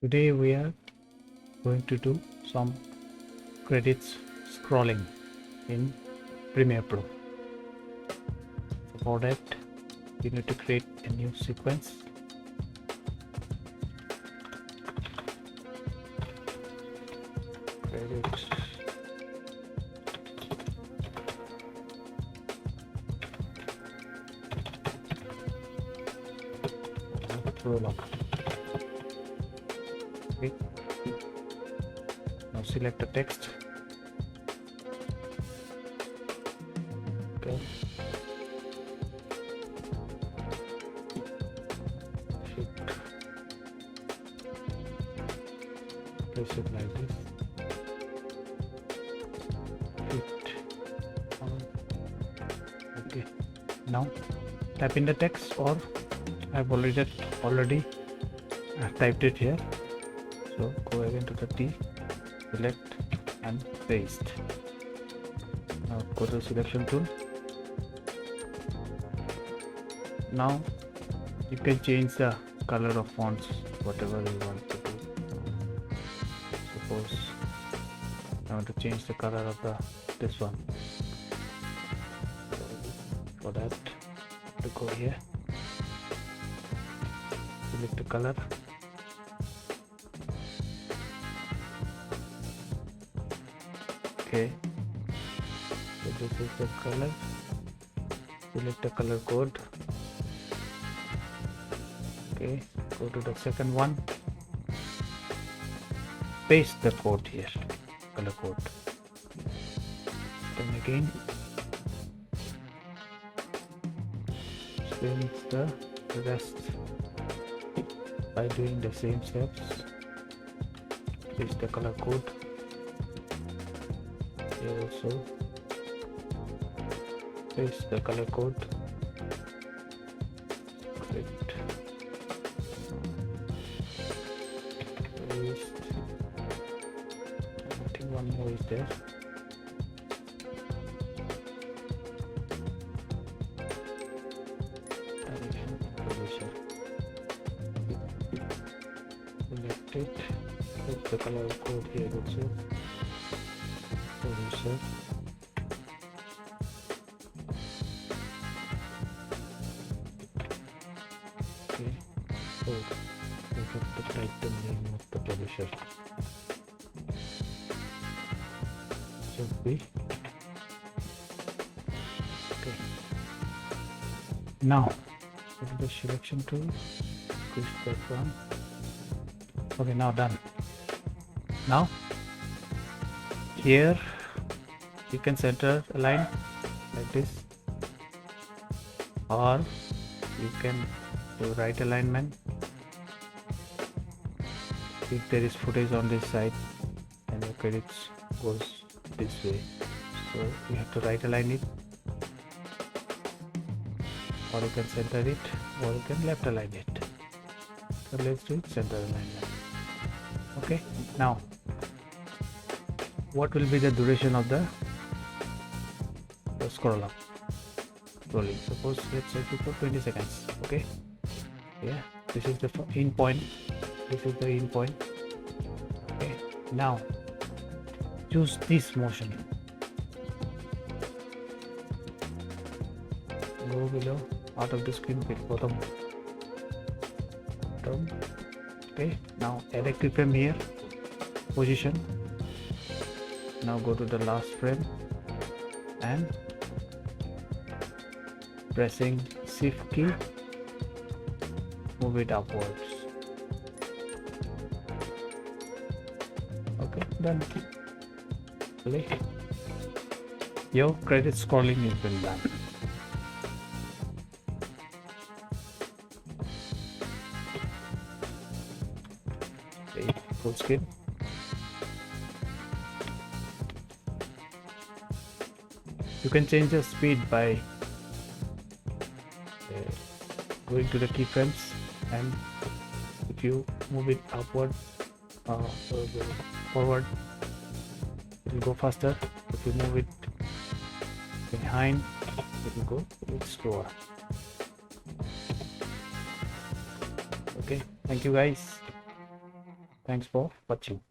Today we are going to do some credits scrolling in Premiere Pro. For that, we need to create a new sequence. Credits. Roll up. Okay. Now select the text. Okay. Place it like this. Okay. Now type in the text, or I've already typed it here. So go again to the T, select and paste. Now go to the selection tool. Now you can change the color of fonts, whatever you want to do. Suppose I want to change the color of this one. For that, to go here, select the color. Okay, so this is the color. Select the color code. Okay, go to the second one, paste the code here, color code. Then again change the rest by doing the same steps. Paste the color code here also, paste the color code. Great. Paste. I think one more is there. Select it. Put the color code here also. Producer. Okay. So we have to type the name of the publisher. Should be. Okay. Now go to the selection tool. Push that one. Okay, now done. Now here you can center a line like this, or you can do right alignment if there is footage on this side and the credits goes this way. So you have to right align it, or you can center it, or you can left align it. So let's do it center alignment. Okay, now what will be the duration of the scroll up rolling? Suppose let's set it for 20 seconds. Okay, yeah, this is the in point, this is the in point. Okay, now choose this motion, go below, out of the screen, click bottom. Okay, now add a keyframe here, position. Now go to the last frame and pressing shift key, move it upwards. Okay, done. Play. Your credit scrolling has been done. Okay, full screen. You can change the speed by going to the keyframes, and if you move it upward or forward, it will go faster. If you move it behind, it will go a bit slower. Okay, thank you guys. Thanks for watching.